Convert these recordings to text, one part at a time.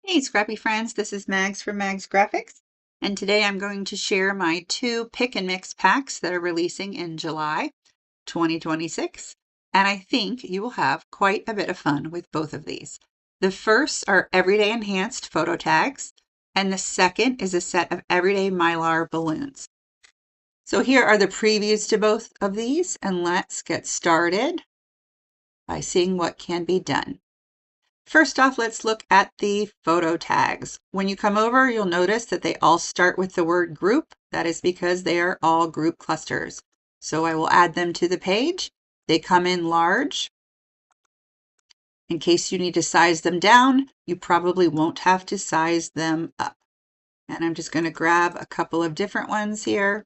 Hey Scrappy friends, this is Mags from MagsGraphics, and today I'm going to share my two pick and mix packs that are releasing in July 2026, and I think you will have quite a bit of fun with both of these. The first are everyday enhanced photo tags, and the second is a set of everyday Mylar balloons. So here are the previews to both of these, and let's get started by seeing what can be done. First off, let's look at the photo tags. When you come over, you'll notice that they all start with the word group. That is because they are all group clusters. So I will add them to the page. They come in large. In case you need to size them down, you probably won't have to size them up. And I'm just going to grab a couple of different ones here.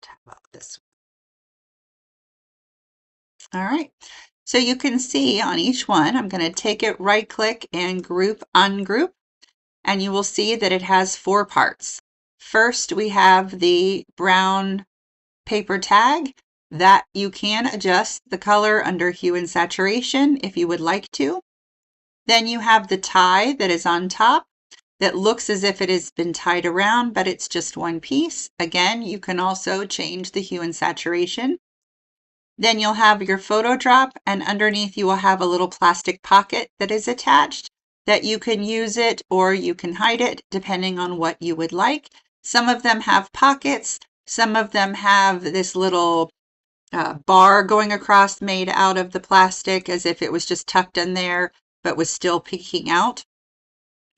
Talk about this one. All right. So you can see on each one, I'm going to take it, right click and group ungroup. And you will see that it has four parts. First, we have the brown paper tag that you can adjust the color under hue and saturation if you would like to. Then you have the tie that is on top that looks as if it has been tied around, but it's just one piece. Again, you can also change the hue and saturation. Then you'll have your photo drop, and underneath you will have a little plastic pocket that is attached that you can use it or you can hide it depending on what you would like. Some of them have pockets. Some of them have this little bar going across made out of the plastic as if it was just tucked in there but was still peeking out.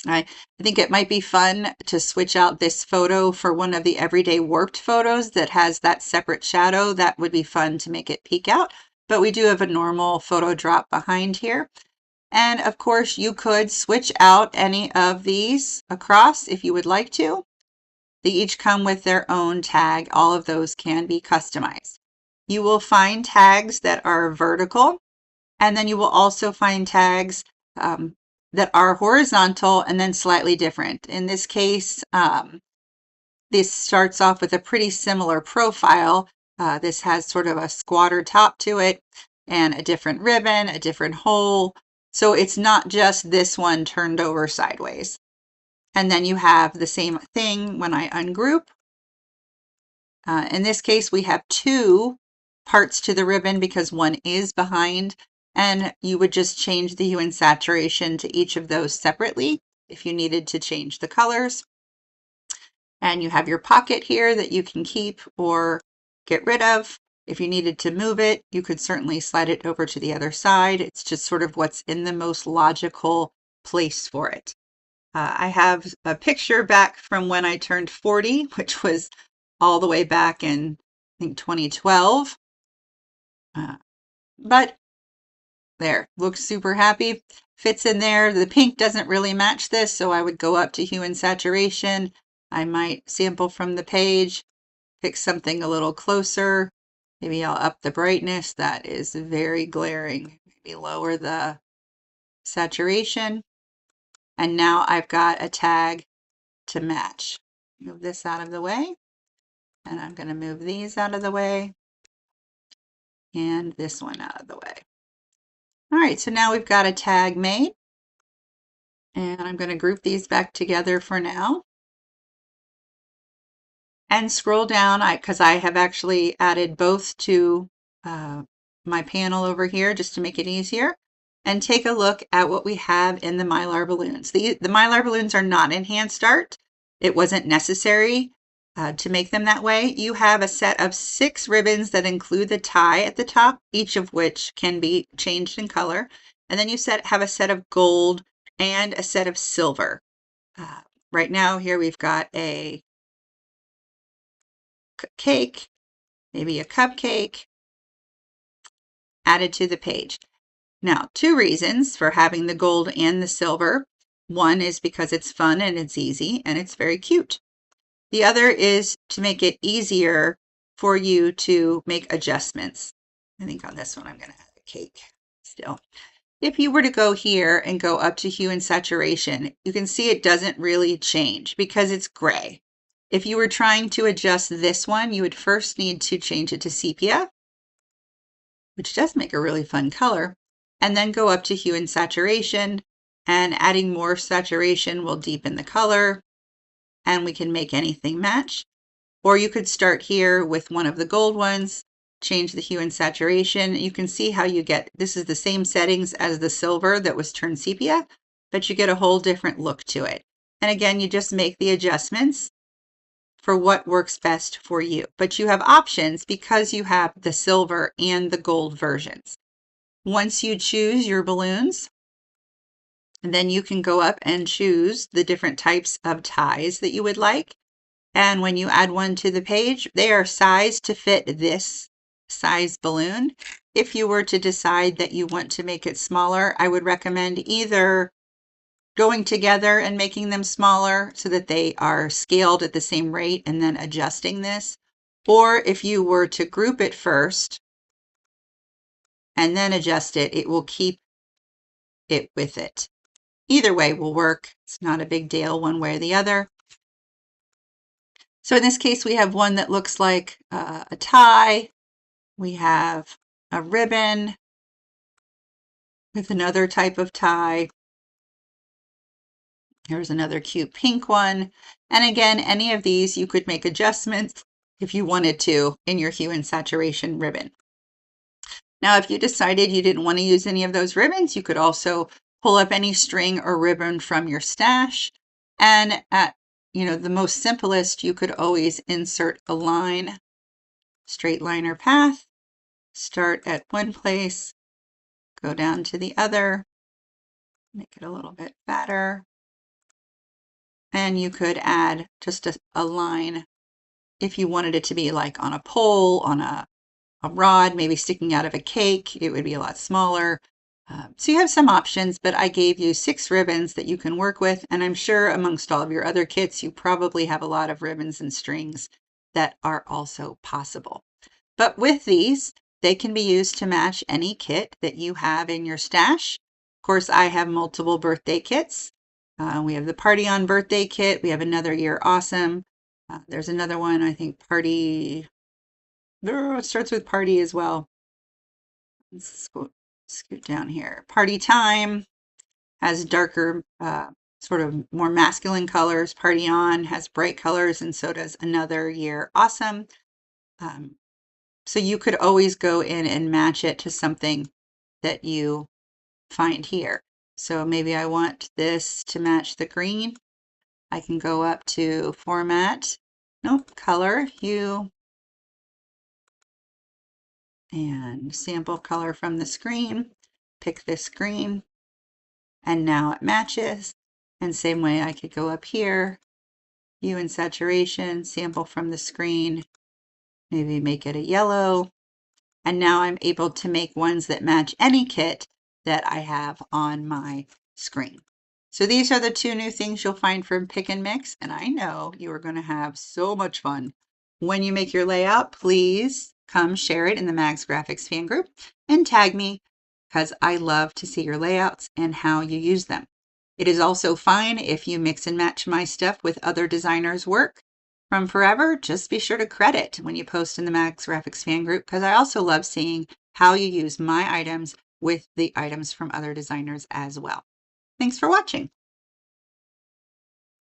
I think it might be fun to switch out this photo for one of the everyday warped photos that has that separate shadow. That would be fun to make it peek out, but we do have a normal photo drop behind here. And of course, you could switch out any of these across if you would like to. They each come with their own tag. All of those can be customized. You will find tags that are vertical, and then you will also find tags that are horizontal and then slightly different. In this case, this starts off with a pretty similar profile. This has sort of a squatter top to it and a different ribbon, a different hole. So it's not just this one turned over sideways. And then you have the same thing when I ungroup. In this case, we have two parts to the ribbon because one is behind, and you would just change the hue and saturation to each of those separately if you needed to change the colors. And you have your pocket here that you can keep or get rid of. If you needed to move it, you could certainly slide it over to the other side. It's just sort of what's in the most logical place for it. I have a picture back from when I turned 40, which was all the way back in, I think, 2012. But there, looks super happy. Fits in there. The pink doesn't really match this, so I would go up to hue and saturation. I might sample from the page, pick something a little closer. Maybe I'll up the brightness. That is very glaring. Maybe lower the saturation. And now I've got a tag to match. Move this out of the way. And I'm going to move these out of the way. And this one out of the way. All right, so now we've got a tag made. And I'm going to group these back together for now. And scroll down, because I have actually added both to my panel over here just to make it easier. And take a look at what we have in the Mylar balloons. The Mylar balloons are not enhanced art. It wasn't necessary to make them that way. You have a set of 6 ribbons that include the tie at the top, each of which can be changed in color. And then you have a set of gold and a set of silver. Right now here we've got a cake, maybe a cupcake added to the page. Now, 2 reasons for having the gold and the silver. One is because it's fun and it's easy and it's very cute. The other is to make it easier for you to make adjustments. I think on this one I'm going to add a cake still. If you were to go here and go up to hue and saturation, you can see it doesn't really change because it's gray. If you were trying to adjust this one, you would first need to change it to sepia, which does make a really fun color. and then go up to hue and saturation, and adding more saturation will deepen the color, and we can make anything match. Or you could start here with one of the gold ones, change the hue and saturation. You can see how you get, this is the same settings as the silver that was turned sepia, but you get a whole different look to it. And again, you just make the adjustments for what works best for you. But you have options because you have the silver and the gold versions. Once you choose your balloons, then you can go up and choose the different types of ties that you would like. And when you add one to the page, they are sized to fit this size balloon. If you were to decide that you want to make it smaller, I would recommend either going together and making them smaller so that they are scaled at the same rate and then adjusting this. Or if you were to group it first and then adjust it, it will keep it with it. Either way will work. It's not a big deal one way or the other. So in this case, we have one that looks like a tie. We have a ribbon with another type of tie. Here's another cute pink one. And again, any of these you could make adjustments if you wanted to in your hue and saturation ribbon. Now, if you decided you didn't want to use any of those ribbons, you could also pull up any string or ribbon from your stash. And at the most simplest, you could always insert a line, straight line or path, start at one place, go down to the other, make it a little bit fatter. And you could add just a line if you wanted it to be like on a pole, on a rod, maybe sticking out of a cake. It would be a lot smaller. So you have some options, but I gave you 6 ribbons that you can work with. And I'm sure amongst all of your other kits, you probably have a lot of ribbons and strings that are also possible. But with these, they can be used to match any kit that you have in your stash. Of course, I have multiple birthday kits. We have the Party On birthday kit. We have Another Year Awesome. There's another one, I think Party, it starts with Party as well. Let's scoot down here. Party Time has darker, sort of more masculine colors. Party On has bright colors, and so does Another Year Awesome. So you could always go in and match it to something that you find here. So maybe I want this to match the green. I can go up to Format, Color, Hue, and Sample Color from the screen. Pick this green, and now it matches. And same way I could go up here, Hue and Saturation, Sample from the screen, maybe make it a yellow. And now I'm able to make ones that match any kit that I have on my screen. So these are the 2 new things you'll find from Pick and Mix, and I know you are going to have so much fun. When you make your layout, please come share it in the MagsGraphics fan group and tag me, because I love to see your layouts and how you use them. It is also fine if you mix and match my stuff with other designers' work from forever. Just be sure to credit when you post in the MagsGraphics fan group, because I also love seeing how you use my items with the items from other designers as well. Thanks for watching.